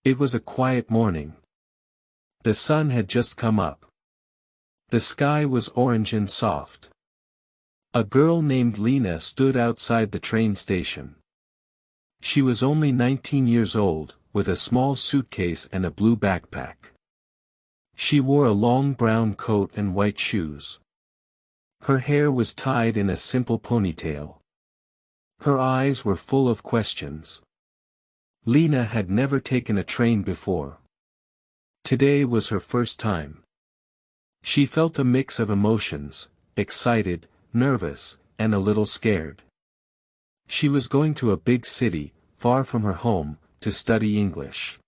It was a quiet morning. The sun had just come up. The sky was orange and soft. A girl named Lena stood outside the train station. She was only 19 years old, with a small suitcase and a blue backpack. She wore a long brown coat and white shoes. Her hair was tied in a simple ponytail. Her eyes were full of questions. Lena had never taken a train before. Today was her first time. She felt a mix of emotions, excited, nervous, and a little scared. She was going to a big city, far from her home, to study English.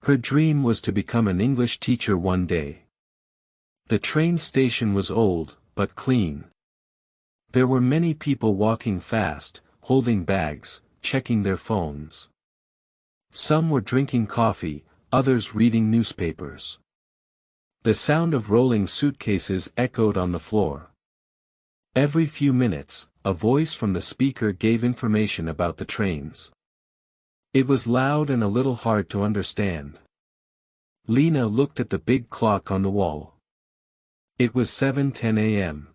Her dream was to become an English teacher one day. The train station was old, but clean. There were many people walking fast, holding bags, checking their phones. Some were drinking coffee, others reading newspapers. The sound of rolling suitcases echoed on the floor. Every few minutes, a voice from the speaker gave information about the trains. It was loud and a little hard to understand. Lena looked at the big clock on the wall. It was 7:10 a.m.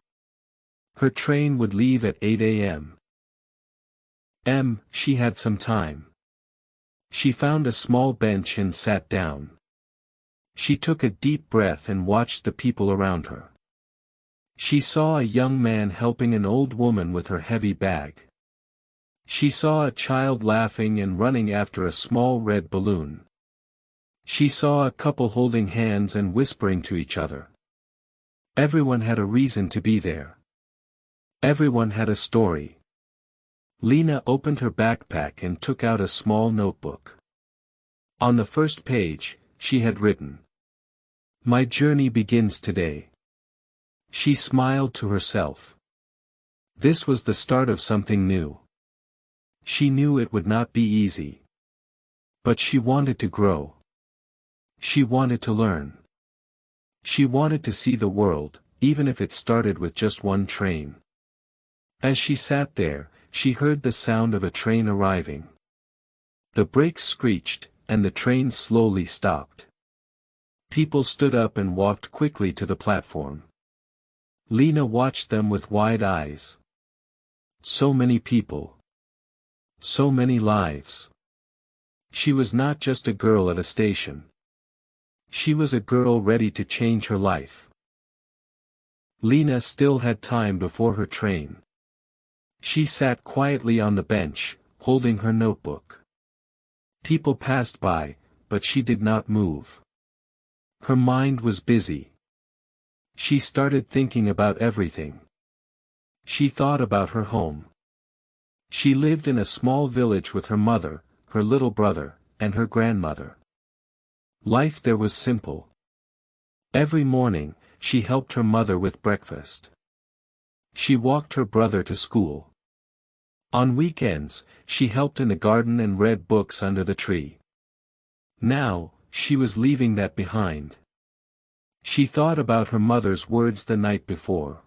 Her train would leave at 8 a.m. She had some time. She found a small bench and sat down. She took a deep breath and watched the people around her. She saw a young man helping an old woman with her heavy bag. She saw a child laughing and running after a small red balloon. She saw a couple holding hands and whispering to each other. Everyone had a reason to be there. Everyone had a story. Lena opened her backpack and took out a small notebook. On the first page, she had written, "My journey begins today." She smiled to herself. This was the start of something new. She knew it would not be easy. But she wanted to grow. She wanted to learn. She wanted to see the world, even if it started with just one train. As she sat there, she heard the sound of a train arriving. The brakes screeched, and the train slowly stopped. People stood up and walked quickly to the platform. Lena watched them with wide eyes. So many people. So many lives. She was not just a girl at a station. She was a girl ready to change her life. Lena still had time before her train. She sat quietly on the bench, holding her notebook. People passed by, but she did not move. Her mind was busy. She started thinking about everything. She thought about her home. She lived in a small village with her mother, her little brother, and her grandmother. Life there was simple. Every morning, she helped her mother with breakfast. She walked her brother to school. On weekends, she helped in the garden and read books under the tree. Now, she was leaving that behind. She thought about her mother's words the night before.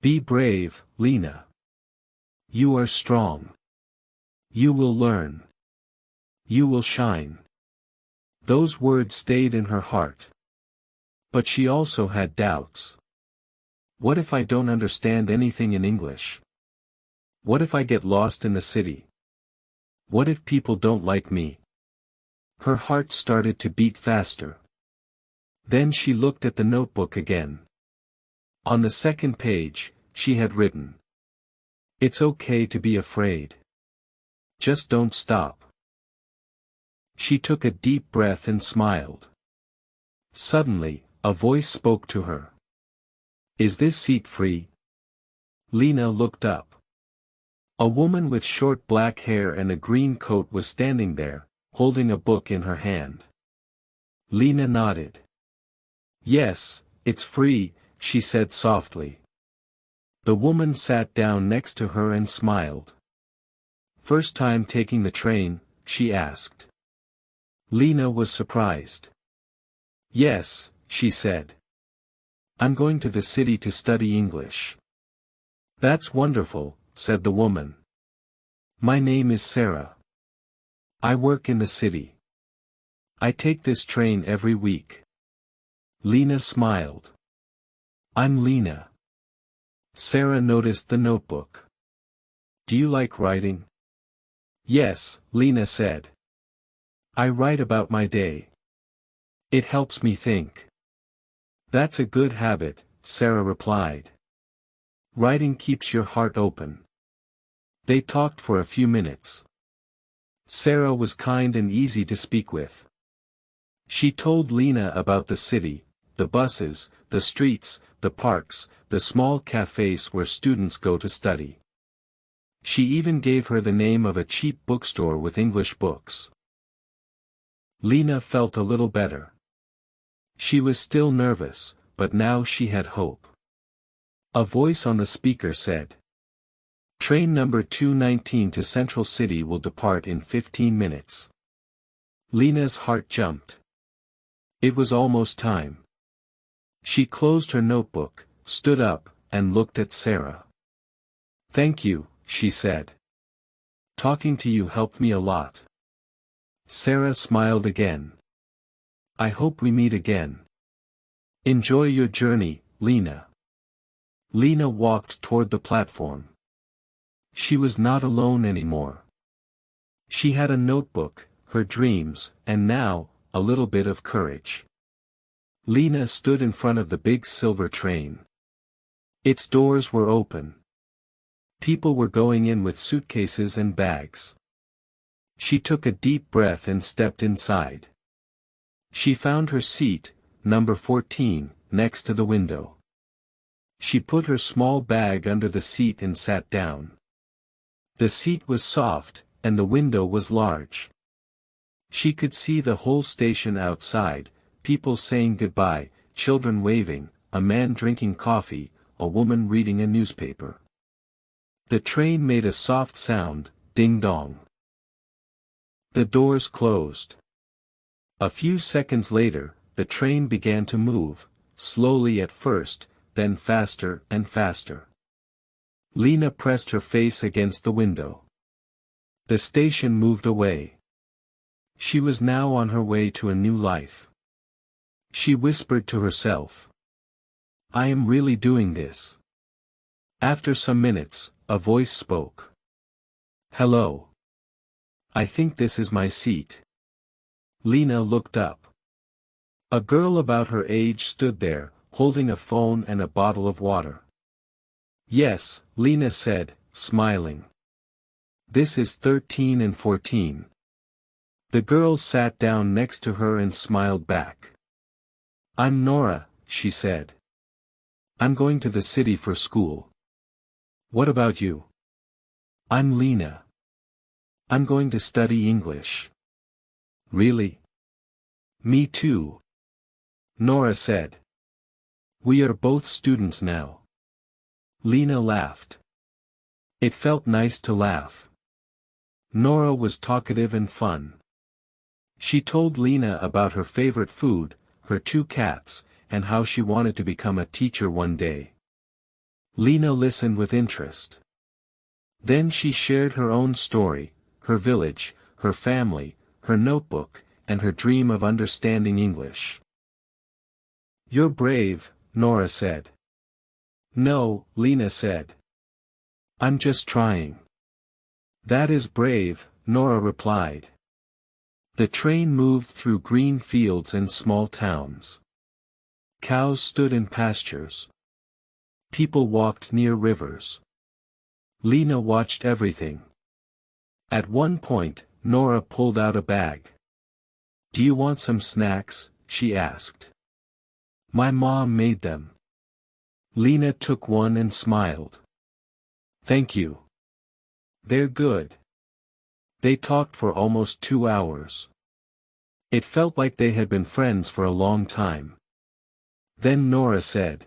"Be brave, Lena. You are strong. You will learn. You will shine." Those words stayed in her heart. But she also had doubts. What if I don't understand anything in English? What if I get lost in the city? What if people don't like me? Her heart started to beat faster. Then she looked at the notebook again. On the second page, she had written, "It's okay to be afraid. Just don't stop." She took a deep breath and smiled. Suddenly, a voice spoke to her. "Is this seat free?" Lena looked up. A woman with short black hair and a green coat was standing there, holding a book in her hand. Lena nodded. "Yes, it's free," she said softly. The woman sat down next to her and smiled. "First time taking the train?" she asked. Lena was surprised. "Yes," she said. "I'm going to the city to study English." "That's wonderful," said the woman. "My name is Sarah. I work in the city." I take this train every week. Lena smiled. I'm Lena. Sarah noticed the notebook. Do you like writing? Yes, Lena said. I write about my day. It helps me think. That's a good habit, Sarah replied. Writing keeps your heart open. They talked for a few minutes. Sarah was kind and easy to speak with. She told Lena about the city, the buses, the streets, the parks, the small cafes where students go to study. She even gave her the name of a cheap bookstore with English books. Lena felt a little better. She was still nervous, but now she had hope. A voice on the speaker said, Train number 219 to Central City will depart in 15 minutes. Lena's heart jumped. It was almost time. She closed her notebook, stood up, and looked at Sarah. Thank you, she said. Talking to you helped me a lot. Sarah smiled again. I hope we meet again. Enjoy your journey, Lena. Lena walked toward the platform. She was not alone anymore. She had a notebook, her dreams, and now, a little bit of courage. Lena stood in front of the big silver train. Its doors were open. People were going in with suitcases and bags. She took a deep breath and stepped inside. She found her seat, number 14, next to the window. She put her small bag under the seat and sat down. The seat was soft, and the window was large. She could see the whole station outside, people saying goodbye, children waving, a man drinking coffee, a woman reading a newspaper. The train made a soft sound, ding-dong. The doors closed. A few seconds later, the train began to move, slowly at first, then faster and faster. Lena pressed her face against the window. The station moved away. She was now on her way to a new life. She whispered to herself. I am really doing this. After some minutes, a voice spoke. Hello. I think this is my seat. Lena looked up. A girl about her age stood there, holding a phone and a bottle of water. Yes, Lena said, smiling. This is 13 and 14. The girl sat down next to her and smiled back. I'm Nora, she said. I'm going to the city for school. What about you? I'm Lena. I'm going to study English. Really? Me too. Nora said. We are both students now. Lena laughed. It felt nice to laugh. Nora was talkative and fun. She told Lena about her favorite food, her 2 cats, and how she wanted to become a teacher one day. Lena listened with interest. Then she shared her own story, her village, her family, her notebook, and her dream of understanding English. You're brave, Nora said. No, Lena said. I'm just trying. That is brave, Nora replied. The train moved through green fields and small towns. Cows stood in pastures. People walked near rivers. Lena watched everything. At one point, Nora pulled out a bag. Do you want some snacks? She asked. My mom made them. Lena took one and smiled. Thank you. They're good. They talked for almost 2 hours. It felt like they had been friends for a long time. Then Nora said.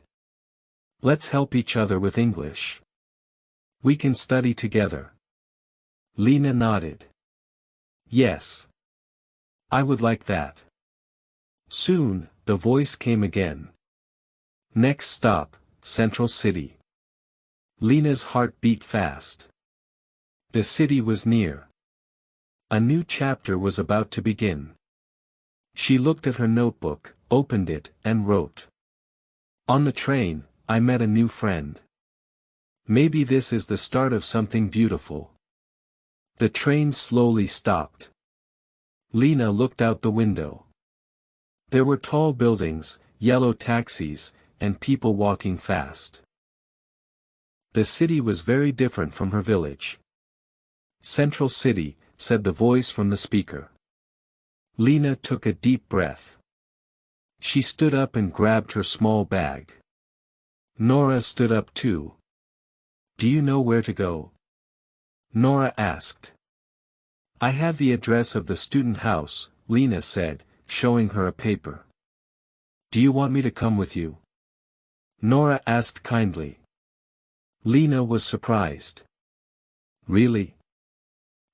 Let's help each other with English. We can study together. Lena nodded. Yes. I would like that. Soon, the voice came again. Next stop, Central City. Lena's heart beat fast. The city was near. A new chapter was about to begin. She looked at her notebook, opened it, and wrote. On the train, I met a new friend. Maybe this is the start of something beautiful. The train slowly stopped. Lena looked out the window. There were tall buildings, yellow taxis, and people walking fast. The city was very different from her village. Central City, said the voice from the speaker. Lena took a deep breath. She stood up and grabbed her small bag. Nora stood up too. Do you know where to go? Nora asked. I have the address of the student house, Lena said, showing her a paper. Do you want me to come with you? Nora asked kindly. Lena was surprised. Really?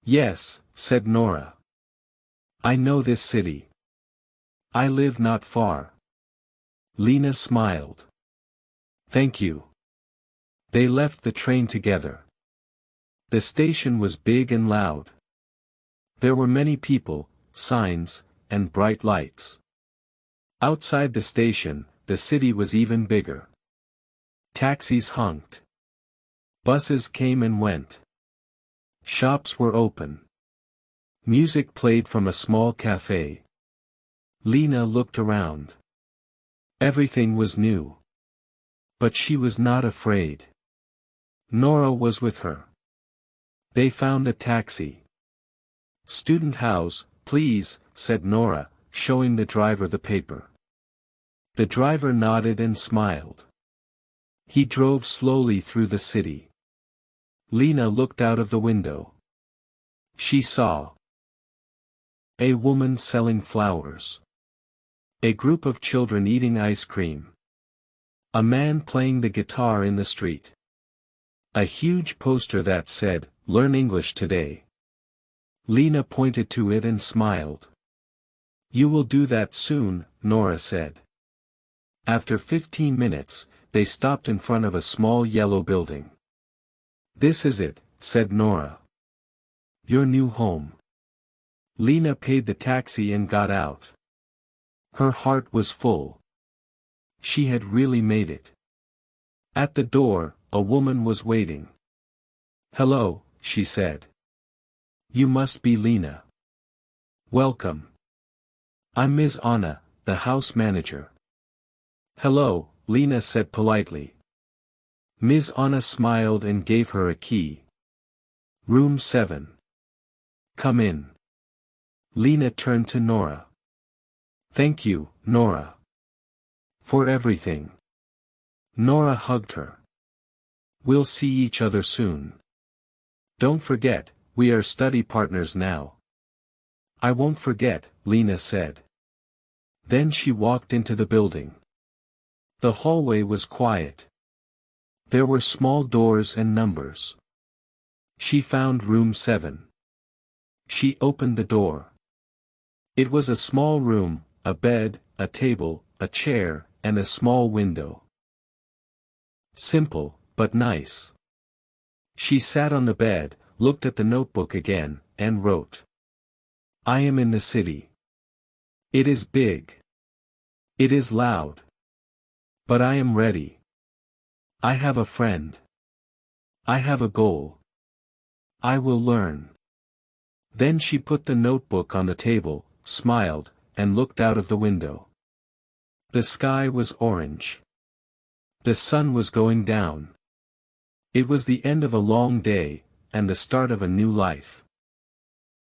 Yes, said Nora. I know this city. I live not far. Lena smiled. Thank you. They left the train together. The station was big and loud. There were many people, signs, and bright lights. Outside the station, the city was even bigger. Taxis honked. Buses came and went. Shops were open. Music played from a small cafe. Lena looked around. Everything was new. But she was not afraid. Nora was with her. They found a taxi. Student house, please, said Nora, showing the driver the paper. The driver nodded and smiled. He drove slowly through the city. Lena looked out of the window. She saw a woman selling flowers. A group of children eating ice cream. A man playing the guitar in the street. A huge poster that said, Learn English today. Lena pointed to it and smiled. You will do that soon, Nora said. After 15 minutes, they stopped in front of a small yellow building. This is it, said Nora. Your new home. Lena paid the taxi and got out. Her heart was full. She had really made it. At the door, a woman was waiting. Hello, she said. You must be Lena. Welcome. I'm Ms. Anna, the house manager. Hello, Lena said politely. Ms. Anna smiled and gave her a key. Room 7. Come in. Lena turned to Nora. Thank you, Nora. For everything. Nora hugged her. We'll see each other soon. Don't forget, we are study partners now. I won't forget, Lena said. Then she walked into the building. The hallway was quiet. There were small doors and numbers. She found room 7. She opened the door. It was a small room, a bed, a table, a chair, and a small window. Simple, but nice. She sat on the bed, looked at the notebook again, and wrote. I am in the city. It is big. It is loud. But I am ready. I have a friend. I have a goal. I will learn. Then she put the notebook on the table, smiled, and looked out of the window. The sky was orange. The sun was going down. It was the end of a long day, and the start of a new life.